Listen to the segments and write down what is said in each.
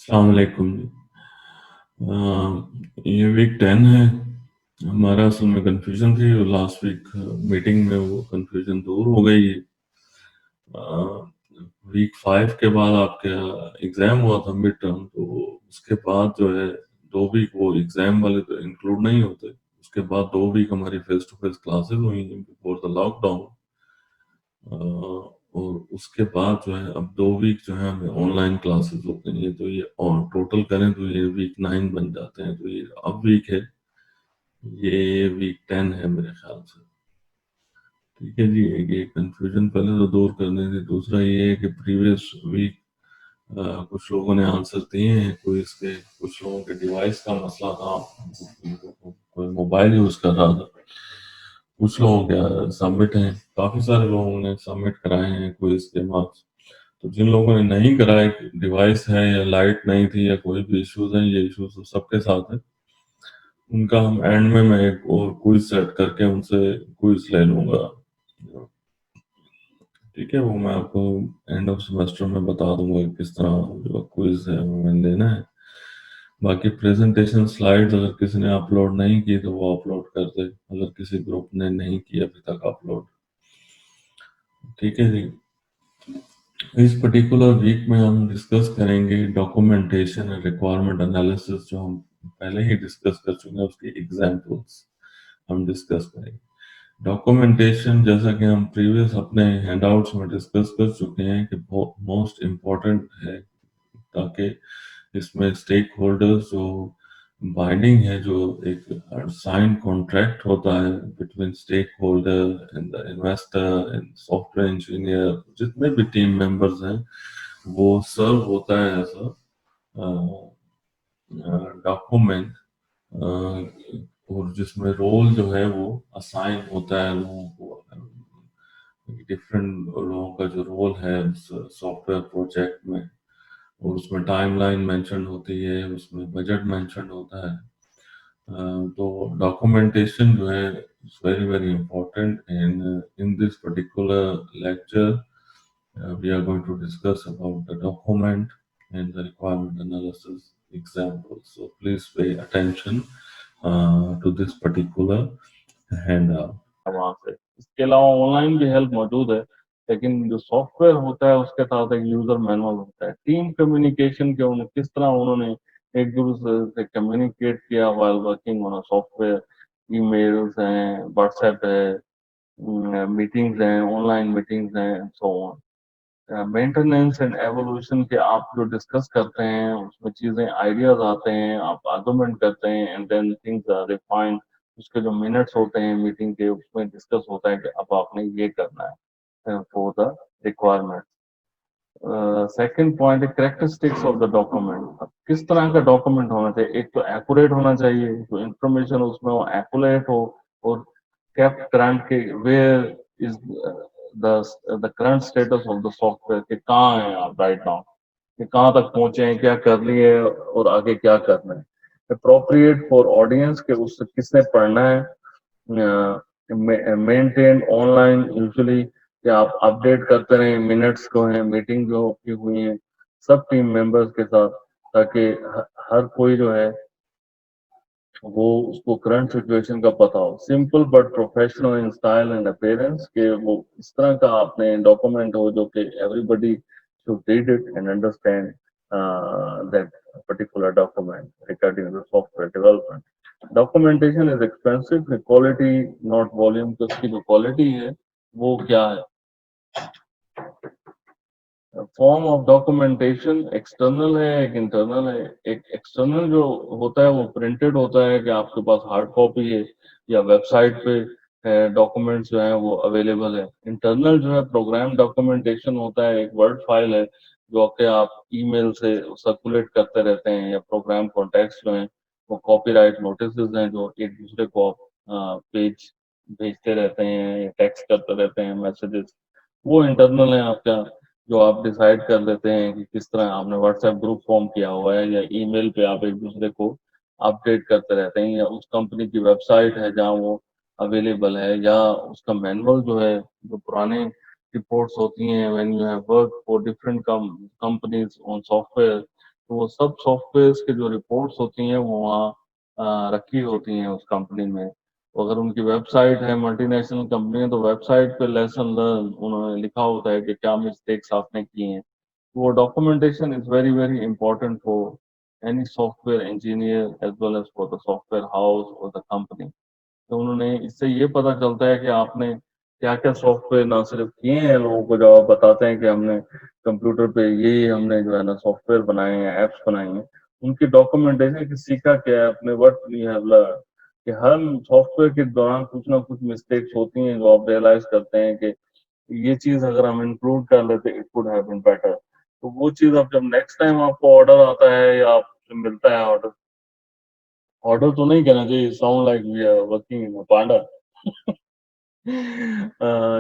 अस्सलाम वालेकुम जी। ये वीक 10 है। हमारा असल में कन्फ्यूजन थी और लास्ट वीक मीटिंग में वो कन्फ्यूजन दूर हो गई है। वीक 5 के बाद आपका एग्जाम हुआ था मिड टर्म, तो उसके बाद जो है 2 वीक वो एग्जाम वाले तो इंक्लूड नहीं होते। उसके बाद 2 वीक हमारी फेस टू फेस क्लासेस हुई बिफोर द लॉकडाउन। और उसके बाद जो है अब 2 वीक जो है हमें ऑनलाइन क्लासेस होते हैं। ये तो ये और टोटल करें तो ये वीक 9 बन जाते हैं। तो ये अब वीक है, ये वीक 10 है मेरे ख्याल से। ठीक है जी, ये कंफ्यूजन पहले तो दूर करने थी। दूसरा ये है कि प्रीवियस वीक कुछ लोगों ने आंसर दिए हैं क्विज के। कुछ लोगों के डिवाइस का मसला था, कोई मोबाइल यूज कर रहा था। कुछ लोग सबमिट हैं, काफी सारे लोगों ने सबमिट कराए हैं क्विज के मार्क्स। तो जिन लोगों ने नहीं कराए, डिवाइस है या लाइट नहीं थी या कोई भी इश्यूज हैं, ये इश्यूज तो सबके साथ है। उनका हम एंड में मैं एक और क्विज सेट करके उनसे क्विज ले लूंगा। ठीक है, वो मैं आपको एंड ऑफ सेमेस्टर में बता दूंगा कि किस तरह जो क्विज है वो मैंने देना है। बाकी प्रेजेंटेशन स्लाइड्स अगर किसी ने अपलोड नहीं की तो वो अपलोड कर दे, अगर किसी ग्रुप ने नहीं किया अभी तक अपलोड। ठीक है जी। इस पर्टिकुलर वीक में हम डिस्कस करेंगे डॉक्यूमेंटेशन एंड रिक्वायरमेंट एनालिसिस, जो हम पहले ही डिस्कस कर चुके हैं। उसकी एग्जांपल्स हम डिस्कस करेंगे। डॉक्यूमेंटेशन, जैसा कि हम प्रीवियस अपने हैंडआउट्स में डिस्कस कर चुके हैं, कि मोस्ट इम्पोर्टेंट है, ताकि इसमें स्टेक होल्डर्स जो बाइंडिंग है, जो एक साइन कॉन्ट्रैक्ट होता है between stakeholder and the investor and software engineer, जितने भी टीम मेंबर्स हैं, वो सर्व होता है ऐसा डॉक्यूमेंट। और जिसमें रोल जो है वो असाइन होता है लोगों को। डिफरेंट लोगों का जो रोल है उस सॉफ्टवेयर प्रोजेक्ट में, और उसमें टाइमलाइन मेंशन होती है, उसमें बजट मेंशन होता है। तो डॉक्यूमेंटेशन जो है is very very important. And in this particular lecture we are going to discuss about the document and the requirement analysis examples. So please pay attention to this particular handout. वहां से। इसके अलावा online भी help मौजूद है, लेकिन जो software होता है उसके साथ एक यूजर मैनुअल होता है। टीम कम्युनिकेशन के किस तरह उन्होंने एक दूसरे से कम्युनिकेट किया while working on software. Emails हैं, व्हाट्सएप है, मीटिंग्स हैं, ऑनलाइन मीटिंग्स हैं, so on. Maintenance and evolution के आप जो डिस्कस करते हैं उसमें चीजें आइडियाज आते हैं, आप आर्गुमेंट करते हैं and then things are refined. उसके जो मिनट्स होते हैं मीटिंग के, उसमें डिस्कस होता है कि अब आपने ये करना है for the requirement. Second point है करेक्टरिस्टिक्स ऑफ द डॉक्यूमेंट। अब किस तरह का डॉक्यूमेंट होना चाहिए? एक तो एक्यूरेट होना चाहिए, जो इंफॉर्मेशन उसमें वो एक्यूरेट हो, और केप्ट करंट के where is the current status of the software, के कहाँ है आप राइट नाउ, कि कहाँ तक पहुंचे हैं, क्या कर लिए और आगे क्या करना है। अप्रोप्रिएट फॉर ऑडियंस, के उससे किसने पढ़ना है। मेंटेन ऑनलाइन यूजुअली, कि आप अपडेट करते रहें मिनट्स को हैं, मीटिंग जो की हुई है सब टीम मेंबर्स के साथ, ताकि हर कोई जो है वो उसको करंट सिचुएशन का पता हो। Simple but professional in style and appearance, के वो इस तरह का आपने डॉक्यूमेंट हो जो कि everybody should read it and understand that particular document regarding the software development. Documentation is expensive, quality not volume। तो उसकी जो क्वालिटी है वो क्या है? फॉर्म ऑफ डॉक्यूमेंटेशन एक्सटर्नल है, एक इंटरनल है। एक एक्सटर्नल जो होता है वो प्रिंटेड होता है, कि आपके पास हार्ड कॉपी है या वेबसाइट पे डॉक्यूमेंट्स जो है वो अवेलेबल है। इंटरनल जो है प्रोग्राम डॉक्यूमेंटेशन होता है, एक वर्ड फाइल है जो कि आप ईमेल से सर्कुलेट करते रहते हैं, या प्रोग्राम कॉन्टेक्स्ट जो है वो कॉपीराइट नोटिस हैं जो एक दूसरे को पेज भेजते रहते हैं, टेक्स्ट करते रहते हैं मैसेजेस। वो इंटरनल है आपका, जो आप डिसाइड कर लेते हैं कि किस तरह आपने व्हाट्सएप ग्रुप फॉर्म किया हुआ है, या ईमेल पे आप एक दूसरे को अपडेट करते रहते हैं, या उस कंपनी की वेबसाइट है जहाँ वो अवेलेबल है, या उसका मैनुअल जो है, जो पुराने रिपोर्ट्स होती हैं when you have work for different companies on software, तो वो सब सॉफ्टवेयर्स की जो रिपोर्ट्स होती हैं वो वहाँ रखी होती हैं उस कंपनी में। तो अगर उनकी वेबसाइट है, मल्टीनेशनल कंपनी है, तो वेबसाइट पे लेसन लर्न उन्होंने लिखा होता है कि क्या मिस्टेक्स आपने की हैं। वो documentation is very very important for any software engineer as well as for the software house और द कंपनी। तो उन्होंने इससे ये पता चलता है कि आपने क्या क्या सॉफ्टवेयर ना सिर्फ किए हैं, लोगों को जब आप बताते हैं कि हमने कंप्यूटर पे ये हमने जो है ना सॉफ्टवेयर बनाए हैं, एप्स बनाए हैं, उनकी डॉक्यूमेंटेशन कि सीखा क्या है अपने, व्हाट वी हैव लर्न, कि हर सॉफ्टवेयर के दौरान कुछ ना कुछ मिस्टेक्स होती हैं जो आप रियलाइज करते हैं कि ये चीज अगर हम इंक्लूड कर लेते it could have been better. तो वो चीज अब जब नेक्स्ट टाइम आपको ऑर्डर आता है या आपसे मिलता है ऑर्डर, ऑर्डर तो नहीं कहना चाहिए, sound like we are working in panda.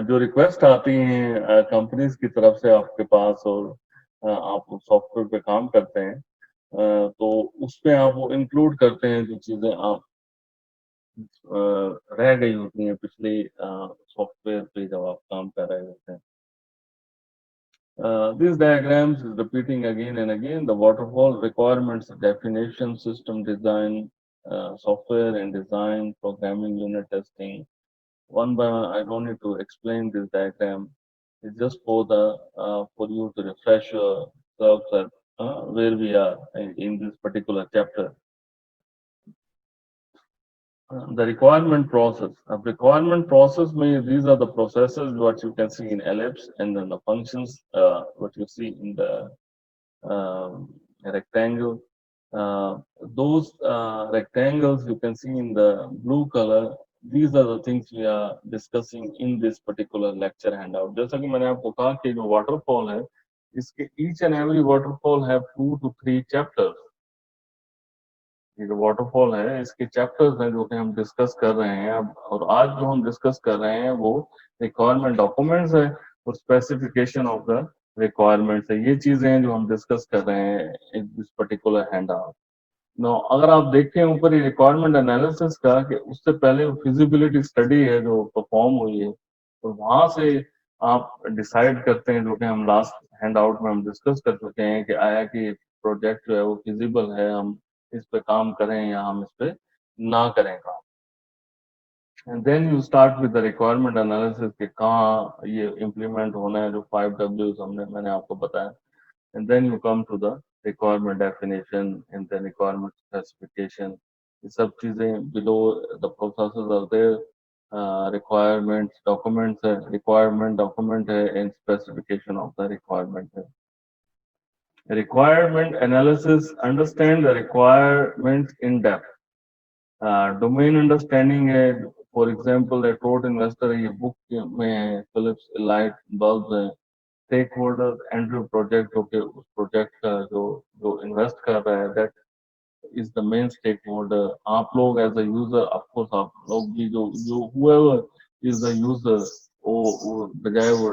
जो रिक्वेस्ट आती हैं कंपनीज की तरफ से आपके पास, और आप सॉफ्टवेयर पे काम करते हैं, तो उसमें आप वो इंक्लूड करते हैं जो चीजें आप रह गई होती हैं पिछले सॉफ्टवेयर पे जब आप काम कर रहे होते हैं। These diagrams is repeating again and again the waterfall requirements, definition, system design, software and design, programming, unit testing. One by one, I don't need to explain this diagram. It's just for you to refresh yourselves at where we are in this particular chapter. The requirement process. A requirement process means these are the processes what you can see in ellipse, and then the functions what you see in the rectangle. Those rectangles you can see in the blue color. These are the things we are discussing in this particular lecture handout. जैसा कि मैंने आपको कहा कि जो waterfall है, इसके each and every waterfall have 2 to 3 chapters. ये जो वाटरफॉल है इसके चैप्टर्स हैं जो कि हम डिस्कस कर रहे हैं अब, और आज जो हम डिस्कस कर रहे हैं वो रिक्वायरमेंट डॉक्यूमेंट्स है और स्पेसिफिकेशन ऑफ द रिक्वायरमेंट्स है। ये चीजें हैं जो हम डिस्कस कर रहे हैं in this particular handout. No, अगर आप देखें ऊपर ये रिक्वायरमेंट एनालिसिस का, कि उससे पहले फिजिबिलिटी स्टडी है जो परफॉर्म हुई है, और वहां से आप डिसाइड करते हैं, जो कि हम लास्ट हैंड आउट में हम डिस्कस कर चुके हैं, कि आया कि प्रोजेक्ट जो है वो फिजिबल है, हम इस पे काम करें या हम इस पे ना करें काम। And then you start with the requirement analysis कि कहाँ ये इम्प्लीमेंट होना है, जो 5 Ws मैंने आपको बताया। And then you come to the requirement definition and then requirement specification. ये सब चीजें below the processes are there. Requirements documents है, requirement document है, and specification of the requirement है। Requirement analysis, understand the requirements in depth. Domain understanding है, for example a quote investor है, ये book में है, Philips Light Bulbs है। Stake holder Andrew project, जो कि उस प्रोजेक्ट का जो जो इन्वेस्ट कर रहा है, that is the main stakeholder. आप लोग एज अ यूजर, ऑफकोर्स आप लोग भी, जो जो हुएवर इज द यूजर, वो बजाय वो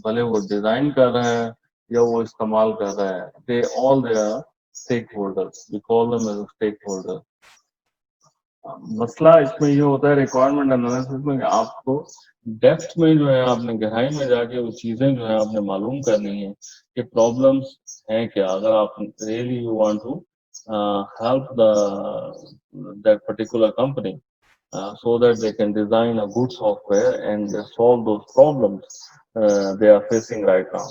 भले वो डिजाइन कर रहा है या वो इस्तेमाल कर रहा है, they are stakeholders, we call them as stakeholder. मसला इसमें ये होता है रिक्वायरमेंट एनालिसिस में, कि आपको डेप्थ में जो है, आपने गहराई में जाके वो चीजें जो है आपने मालूम करनी है कि प्रॉब्लम्स हैं क्या, अगर आप really you want to help that particular company so that they can design a good software and solve those problems they are facing right now।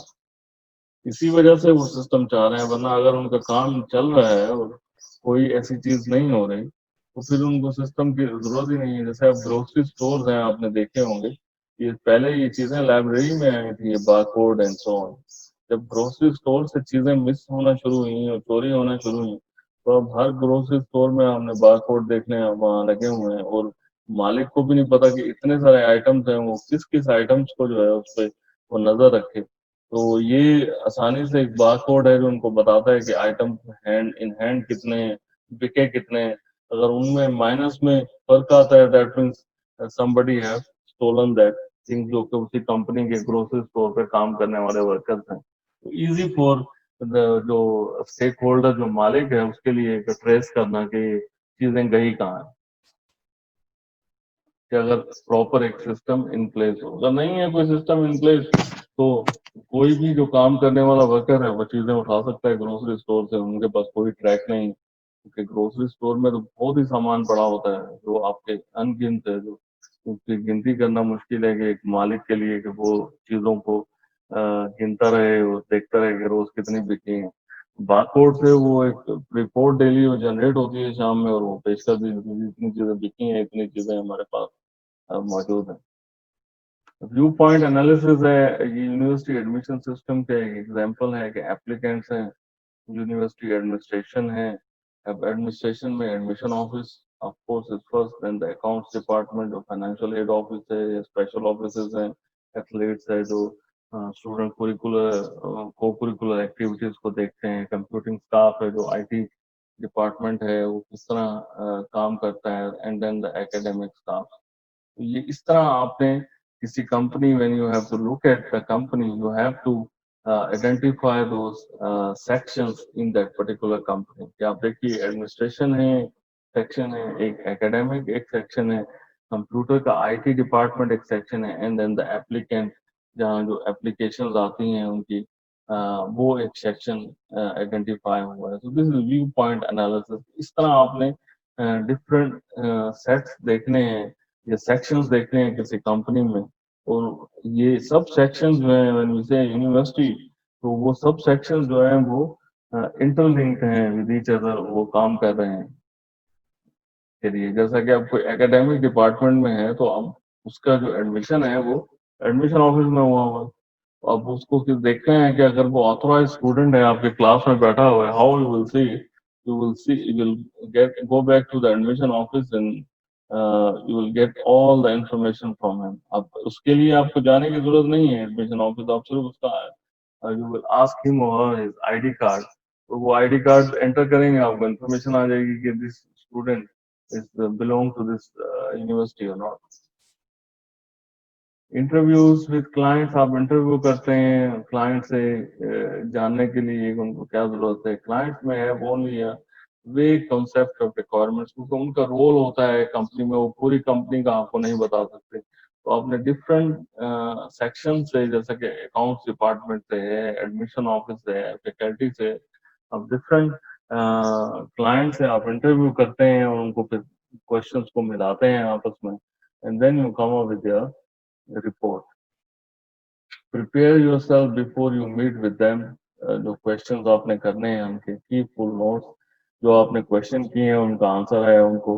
इसी वजह से वो सिस्टम चाह रहे हैं, वरना अगर उनका काम चल रहा है और कोई ऐसी चीज नहीं हो रही, तो फिर उनको सिस्टम की जरूरत ही नहीं है। जैसे अब ग्रोसरी स्टोर हैं, आपने देखे होंगे, ये पहले ये चीजें लाइब्रेरी में आई थी, ये बारकोड एंड सो ऑन। जब ग्रोसरी स्टोर से चीजें मिस होना शुरू हुई और चोरी होना शुरू हुई, तो अब हर ग्रोसरी स्टोर में हमने बारकोड देखने वहां लगे हुए हैं, और मालिक को भी नहीं पता कि इतने सारे आइटम्स हैं, वो किस किस आइटम्स को जो है उस पर वो नजर रखे। तो ये आसानी से एक बार कोड है जो उनको बताता है कि आइटम हैंड इन हैंड कितने हैं, बिके कितने हैं। अगर उनमें माइनस में फर्क आता है, that means somebody have stolen that thing, जो कि उसी कंपनी के ग्रोसरी स्टोर पे काम करने वाले वर्कर्स हैं। तो इजी फॉर जो स्टेक होल्डर, जो मालिक है, उसके लिए ट्रेस करना कि चीजें गई कहाँ है, कि अगर प्रॉपर एक सिस्टम इन प्लेस हो। अगर नहीं है कोई सिस्टम इन प्लेस, तो कोई भी जो काम करने वाला वर्कर है वो चीजें उठा सकता है ग्रोसरी स्टोर से, उनके पास कोई ट्रैक नहीं, क्योंकि ग्रोसरी स्टोर में तो बहुत ही सामान पड़ा होता है जो आपके अनगिनत है, जो उसकी गिनती करना मुश्किल है कि एक मालिक के लिए कि वो चीजों को गिनता रहे और देखता रहे कि रोज कितनी बिकी है। बारकोड से वो एक रिपोर्ट डेली वो जनरेट होती है शाम में, और वो पेश कर दी जाती है, इतनी चीजें बिकी हैं, इतनी चीजें हमारे पास मौजूद है। व्यू पॉइंट एनालिसिस है, ये यूनिवर्सिटी एडमिशन सिस्टम का एक एग्जांपल है कि एप्लीकेंट्स हैं, यूनिवर्सिटी एडमिनिस्ट्रेशन है। अब एडमिनिस्ट्रेशन में admission office of course is first, then the accounts department, जो फाइनेंशियल एड ऑफिस है या स्पेशल ऑफिसेज हैं, एथलीट्स है जो स्टूडेंट कुरिकुलर को कुरिकुलर एक्टिविटीज को देखते हैं, कंप्यूटिंग स्टाफ है जो आईटी डिपार्टमेंट है वो किस तरह काम करता है, and then the academic staff. ये इस तरह आपने किसी company, when you have to look at the company, you have to identify those sections in that particular company. कि आप देखिए एडमिनिस्ट्रेशन है सेक्शन है, एक एकेडमिक एक सेक्शन है, कंप्यूटर का आईटी डिपार्टमेंट एक सेक्शन है, एंड देन द एप्लीकेंट, जहाँ जो एप्लीकेशंस आती हैं उनकी वो एक सेक्शन आइडेंटिफाई हुआ है। तो this is view point analysis. इस तरह आपने डिफरेंट सेट्स देखने हैं या सेक्शंस देखने हैं किसी कंपनी में, और ये सब सेक्शंस जो है व्हेन वी से यूनिवर्सिटी, तो वो सब सेक्शंस जो है वो इंटरलिंक्ड हैं विद ईच अदर, वो काम कर रहे हैं के लिए। जैसा कि आप कोई एकेडमिक डिपार्टमेंट में है तो अब उसका जो एडमिशन है वो एडमिशन ऑफिस में हुआ हुआ है। अब उसको फिर देखते हैं कि अगर वो ऑथोराइज स्टूडेंट है आपके क्लास में बैठा हुआ है, how you will get go back to the admission office and you will get all the information from him. अब उसके लिए आपको जाने की जरूरत नहीं है एडमिशन ऑफिस, आप सिर्फ उसका यू विल आस्क हिम और हिज आईडी कार्ड, तो वो आईडी कार्ड एंटर करेंगे, आपको इन्फॉर्मेशन आ जाएगी कि this student is belong to this university और नॉट। इंटरव्यूज विद क्लाइंट्स, आप इंटरव्यू करते हैं क्लाइंट से जानने के लिए कि उनको क्या जरूरत है। क्लाइंट्स में है only way concept of requirements, क्योंकि उनका रोल होता है कंपनी में, वो पूरी कंपनी का आपको नहीं बता सकते। तो आपने डिफरेंट सेक्शन से, जैसे कि अकाउंट्स डिपार्टमेंट से है, एडमिशन ऑफिस से है, फैकल्टी से, अब डिफरेंट क्लाइंट से आप इंटरव्यू करते हैं और उनको फिर क्वेश्चंस को मिलाते हैं आपस में, and then you come up with your report. Prepare yourself before you meet with them, जो क्वेश्चंस आपने करने हैं उनके की फुल नोट्स, जो आपने क्वेश्चन किए हैं उनका आंसर है उनको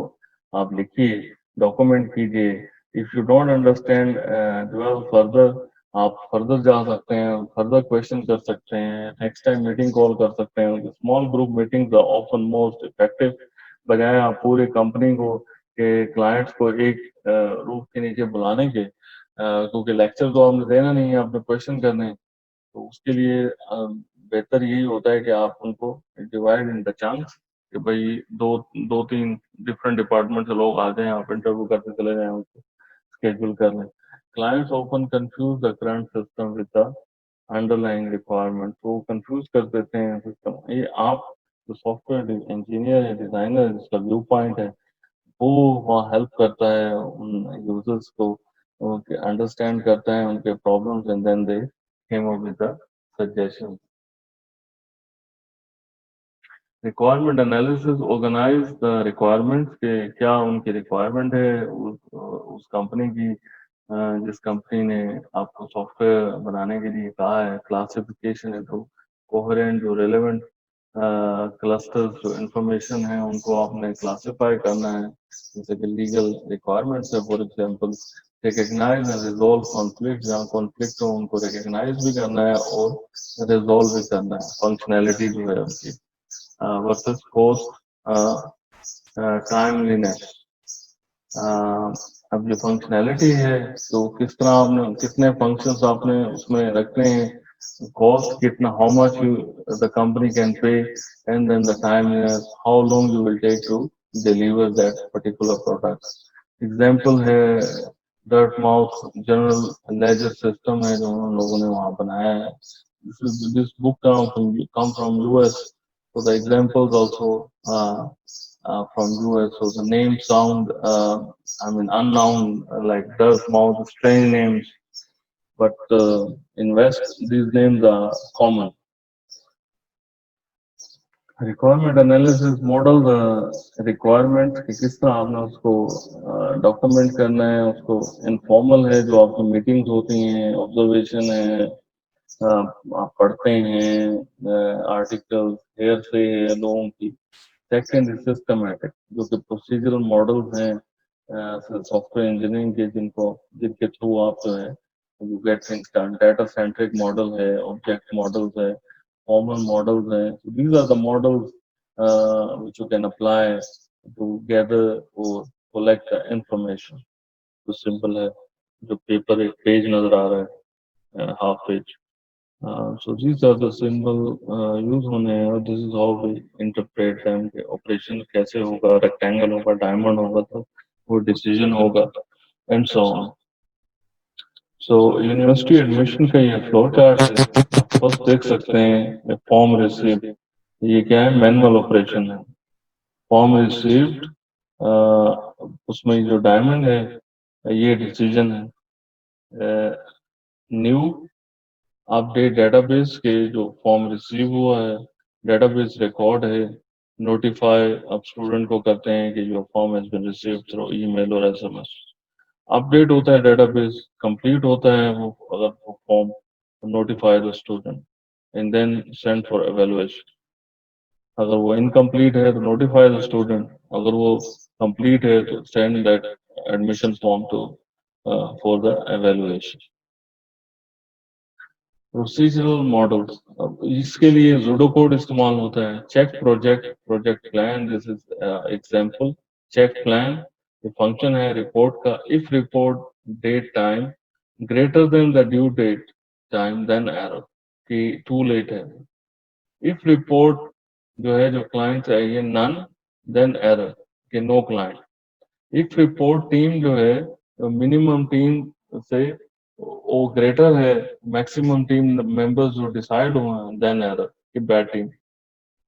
आप लिखिए, डॉक्यूमेंट कीजिए। If you don't understand dwell further, आप फर्दर जा सकते हैं, फर्दर क्वेश्चन कर सकते हैं, नेक्स्ट टाइम मीटिंग कॉल कर सकते हैं। Small group meetings are often most effective, बजाय आप पूरी कंपनी को के क्लाइंट्स को एक रूफ के नीचे बुलाने के, क्योंकि लेक्चर तो आपने देना नहीं है, आपने क्वेश्चन करने हैं। तो उसके लिए बेहतर यही होता है कि आप उनको डिवाइड इन द चंक्स, कि भाई दो दो तीन डिफरेंट डिपार्टमेंट से लोग आ जाएं, आप इंटरव्यू करते चले जाएं, उनको स्केड्यूल कर लें। Clients often confuse the current system with the underlying requirement, तो कंफ्यूज कर देते हैं सिस्टम। ये आप जो सॉफ्टवेयर इंजीनियर या डिजाइनर जिसका व्यू पॉइंट है, वो वहाँ हेल्प करता है उन यूजर्स को, उनके अंडरस्टैंड करता है उनके problems, and then they came up with the suggestion. Requirement analysis organise the requirements के क्या उनकी रिक्वायरमेंट है उस कंपनी की, जिस कंपनी ने आपको सॉफ्टवेयर बनाने के लिए कहा है। क्लासिफिकेशन है तो कोहेरेंट जो रेलेवेंट क्लस्टर्स जो इंफॉर्मेशन है उनको आपने क्लासिफाई करना है, जैसे कि लीगल रिक्वायरमेंट्स है for example. Recognise and resolve conflict, जहाँ कॉन्फ्लिक्ट हो उनको रिकग्नाइज भी करना है और रिजॉल्व भी करना है, फंक्शनैलिटी जो है उनकी वर्सेस कॉस्ट टाइमलीनेस। अब जो फंक्शनैलिटी है तो किस तरह आपने कितने फंक्शंस आपने उसमें रखने हैं, cost kitna, how much the company can pay, and then the time, how long you will take to deliver that particular product. Example है Dartmouth General Ledger System है जो उन लोगों ने वहाँ बनाया है। This book come from US, so the examples also from US. So the names sound I mean unknown, like Dartmouth, strange names. but in West these names are common. Requirement analysis model requirement कि किस तरह आपने उसको document करना है, उसको informal है जो आपकी मीटिंग्स होती हैं, ऑब्जर्वेशन है, आप पढ़ते हैं आर्टिकल, हेयर से है लोगों की। सेकेंड इज सिस्टमैटिक, जो कि प्रोसीजरल मॉडल्स हैं सॉफ्टवेयर इंजीनियरिंग के, जिनके थ्रू आप जो है you get things done. Data centric model है, ऑब्जेक्ट मॉडल्स है, formal models हैं। So these are the models which you can apply to gather or collect the information. तो सिंपल है, जो पेपर एक पेज नजर आ रहा है, half page. So these are the symbol use होने हैं, और this is how we interpret them कि ऑपरेशन कैसे होगा, रेक्टेंगल होगा, डायमंड होगा तो वो डिसीजन होगा, and so on. So university admission का ये फ्लो चार्ट है। आप फर्स्ट देख सकते हैं फॉर्म रिसीव, ये क्या है, मैनुअल ऑपरेशन है। फॉर्म रिसीव्ड, उसमें जो डायमंड है ये डिसीजन है। न्यू अपडेट डेटाबेस के, जो फॉर्म रिसीव हुआ है, डेटाबेस रिकॉर्ड है। नोटिफाई अब स्टूडेंट को करते हैं कि your form has been received through email और एसएमएस। अपडेट होता है डेटाबेस, कंप्लीट होता है वो अगर वो form, notify the student and then send for evaluation. अगर वो इनकम्प्लीट है तो नोटिफाई द स्टूडेंट, अगर वो कंप्लीट है तो send that admission form to for the evaluation. Procedural models, अब इसके लिए जूडो कोड इस्तेमाल होता है। Check project, project plan, this is example. Check plan ये फंक्शन है रिपोर्ट का। If report date time greater than the due date time then error, कि टू लेट है। इफ रिपोर्ट जो है, जो क्लाइंट चाहिए, नन, देन एरर कि no client. If report team जो है, मिनिमम टीम से वो ग्रेटर है मैक्सिमम टीम मेंबर्स जो डिसाइड हुए हैं, देन एरर कि bad team.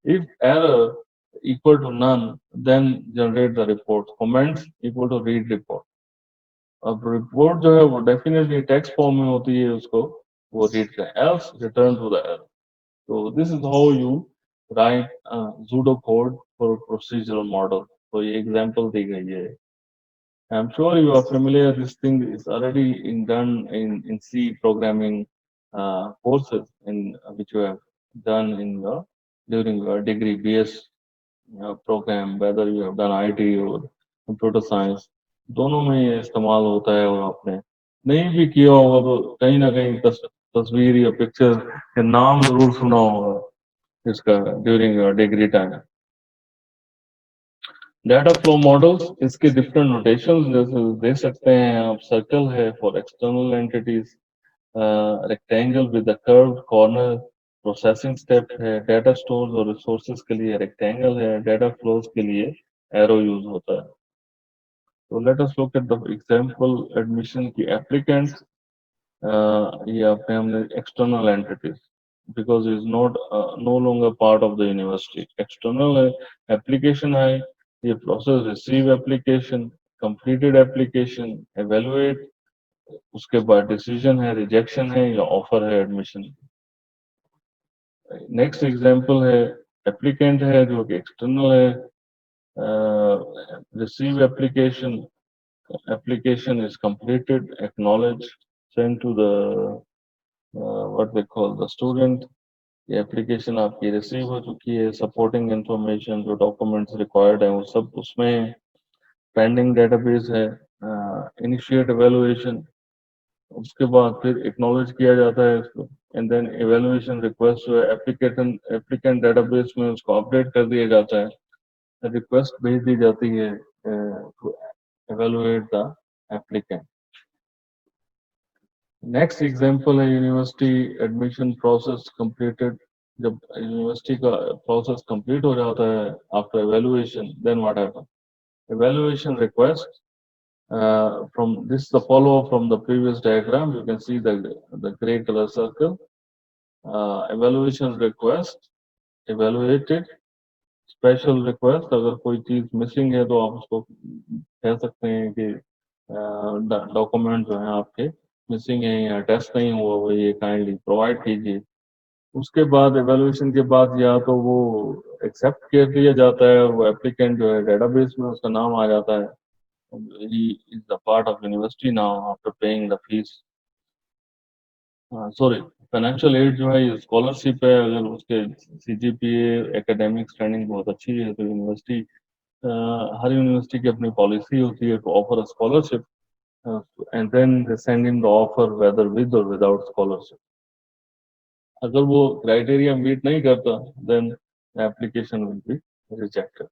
If error equal to none, then generate the report. Comments equal to read report. अब रिपोर्ट जो है वो डेफिनेटली टेक्स्ट फॉर्म में होती है, उसको वो रीड करें, else return to the error. So this is how you write pseudo code for procedural model. So ये example दी गई है। I'm sure you are familiar. This thing is already done in C programming courses in which you have done in your during your degree BS program, whether you have done IT or computer science, दोनों में ये इस्तेमाल होता है। और आपने नहीं भी किया होगा तो कहीं ना कहीं तस्वीर या पिक्चर के नाम जरूर सुना होगा इसका during degree time. Data flow models, इसके डिफरेंट नोटेशंस जैसे दे सकते हैं आप। सर्कल है for external entities, rectangle with a curved corner processing step है। डाटा स्टोर्स और रिसोर्सेज के लिए रेक्टेंगल है, डाटा फ्लोज के लिए एरो यूज होता है। तो let us look at the example admission की एप्लीकेंट्स। ये अपने हमने external entities, because he is not no longer part of the university. External है, application है, ये process receive application, completed application, evaluate, उसके बाद decision है, rejection है या offer है admission। Next example है, applicant है जो कि external है, receive application, application is completed, acknowledge, sent to the what they call the student। ये एप्लीकेशन आपकी रिसीव हो चुकी है, सपोर्टिंग इंफॉर्मेशन जो डॉक्यूमेंट्स रिक्वायर्ड है वो सब उसमें। पेंडिंग डेटाबेस है, इनिशिएट एवेलुएशन, उसके बाद फिर एक्नॉलेज किया जाता है इसको, एंड देन एवेलुएशन रिक्वेस्ट जो है एप्लीकेंट डेटाबेस में उसको अपडेट कर दिया जाता है। रिक्वेस्ट भेज दी जाती है to evaluate the applicant. Next example है यूनिवर्सिटी एडमिशन प्रोसेस कंप्लीटेड। जब यूनिवर्सिटी का प्रोसेस कंप्लीट हो जाता है after evaluation, then what happen, evaluation request from this the follow from the previous diagram. You can see the gray color circle, evaluation request, evaluated, special request। अगर कोई चीज missing है तो आप उसको कह सकते हैं कि डॉक्यूमेंट जो है आपके मिसिंग है या टेस्ट नहीं हुआ वो ये काइंडली प्रोवाइड कीजिए। उसके बाद इवैल्यूएशन के बाद या तो वो एक्सेप्ट कर लिया जाता है और वो एप्लीकेंट जो है डेटाबेस में उसका नाम आ जाता है, he is the part of university now after paying the fees. Sorry, financial aid जो है ये स्कॉलरशिप है, अगर उसके सीजीपीए एकेडमिक स्टैंडिंग बहुत अच्छी है तो यूनिवर्सिटी, हर यूनिवर्सिटी की अपनी पॉलिसी होती है to offer a scholarship, and then they send in the offer whether with और विदाउट स्कॉलरशिप। अगर वो क्राइटेरिया मीट नहीं करता then application will be rejected.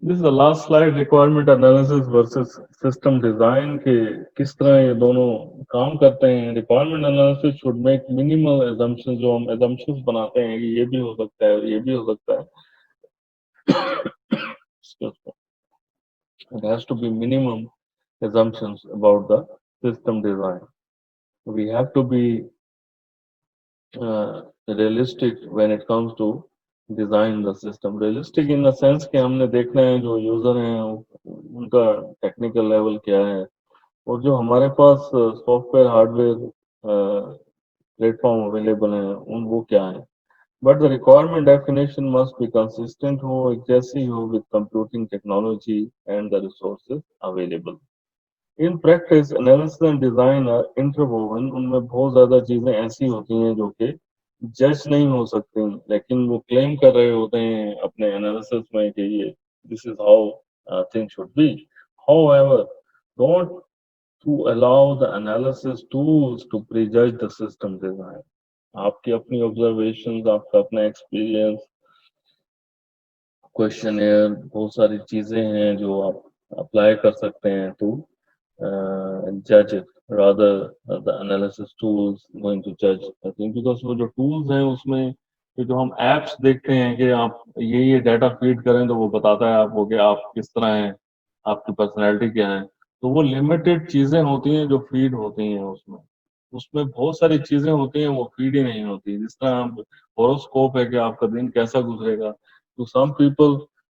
This is the last slide, requirement analysis versus system design के किस तरह ये दोनों काम करते हैं। Requirement analysis should make minimal assumptions, जो हम assumptions बनाते हैं कि ये भी हो सकता है और ये भी हो सकता है। It has to be minimum assumptions about the system design. We have to be realistic when it comes to design the system. Realistic in the sense कि हमने देखना है जो यूजर हैं उनका टेक्निकल लेवल क्या है और जो हमारे पास सॉफ्टवेयर हार्डवेयर प्लेटफॉर्म अवेलेबल हैं उन वो क्या है। But the requirement definition must be consistent हो, एक जैसी हो with computing technology and the resources available. In practice analysis and design are interwoven, उनमें बहुत ज्यादा चीजें ऐसी होती हैं जो कि जज नहीं हो सकती, लेकिन वो क्लेम कर रहे होते हैं अपने एनालिसिस में कि ये this is how things should be. However, don't to allow the analysis tools to prejudge the system design. आपकी अपनी ऑब्जर्वेशन, आपका अपना एक्सपीरियंस, क्वेश्चनेयर, बहुत सारी चीजें हैं जो आप अप्लाई कर सकते हैं टू जज it, rather the analysis tools going to जज। आई थिंक बिकॉज वो जो टूल्स हैं उसमें ये जो हम एप्स देखते हैं कि आप ये डाटा फीड करें तो वो बताता है आपको कि आप किस तरह हैं, आपकी पर्सनैलिटी क्या है, तो वो लिमिटेड चीजें होती हैं जो फीड होती हैं उसमें। उसमें बहुत सारी चीजें होती हैं वो फीड ही नहीं होती, जिस तरह आप हॉरोस्कोप है कि आपका दिन कैसा गुजरेगा, तो सम पीपल,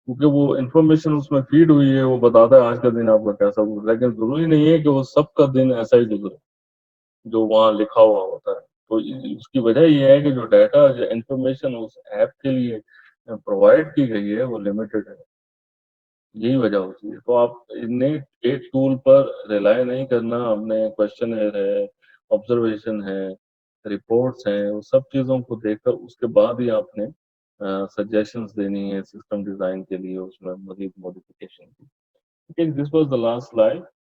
क्योंकि वो इंफॉर्मेशन उसमें फीड हुई है वो बताता है आज का दिन आपका कैसा गुजरा, लेकिन जरूरी नहीं है कि वो सबका दिन ऐसा ही गुजरे जो वहाँ लिखा हुआ होता है। तो उसकी वजह यह है कि जो डाटा, जो इंफॉर्मेशन उस ऐप के लिए प्रोवाइड की गई है वो लिमिटेड है, यही वजह होती है। तो आप इन्हें एक टूल पर रिलाय नहीं करना, हमने क्वेश्चन है, ऑब्जर्वेशन है, रिपोर्ट्स हैं, वो सब चीज़ों को देखकर उसके बाद ही आपने सजेशंस देनी है सिस्टम डिजाइन के लिए, उसमें मजीद मॉडिफिकेशन की। This was the last slide.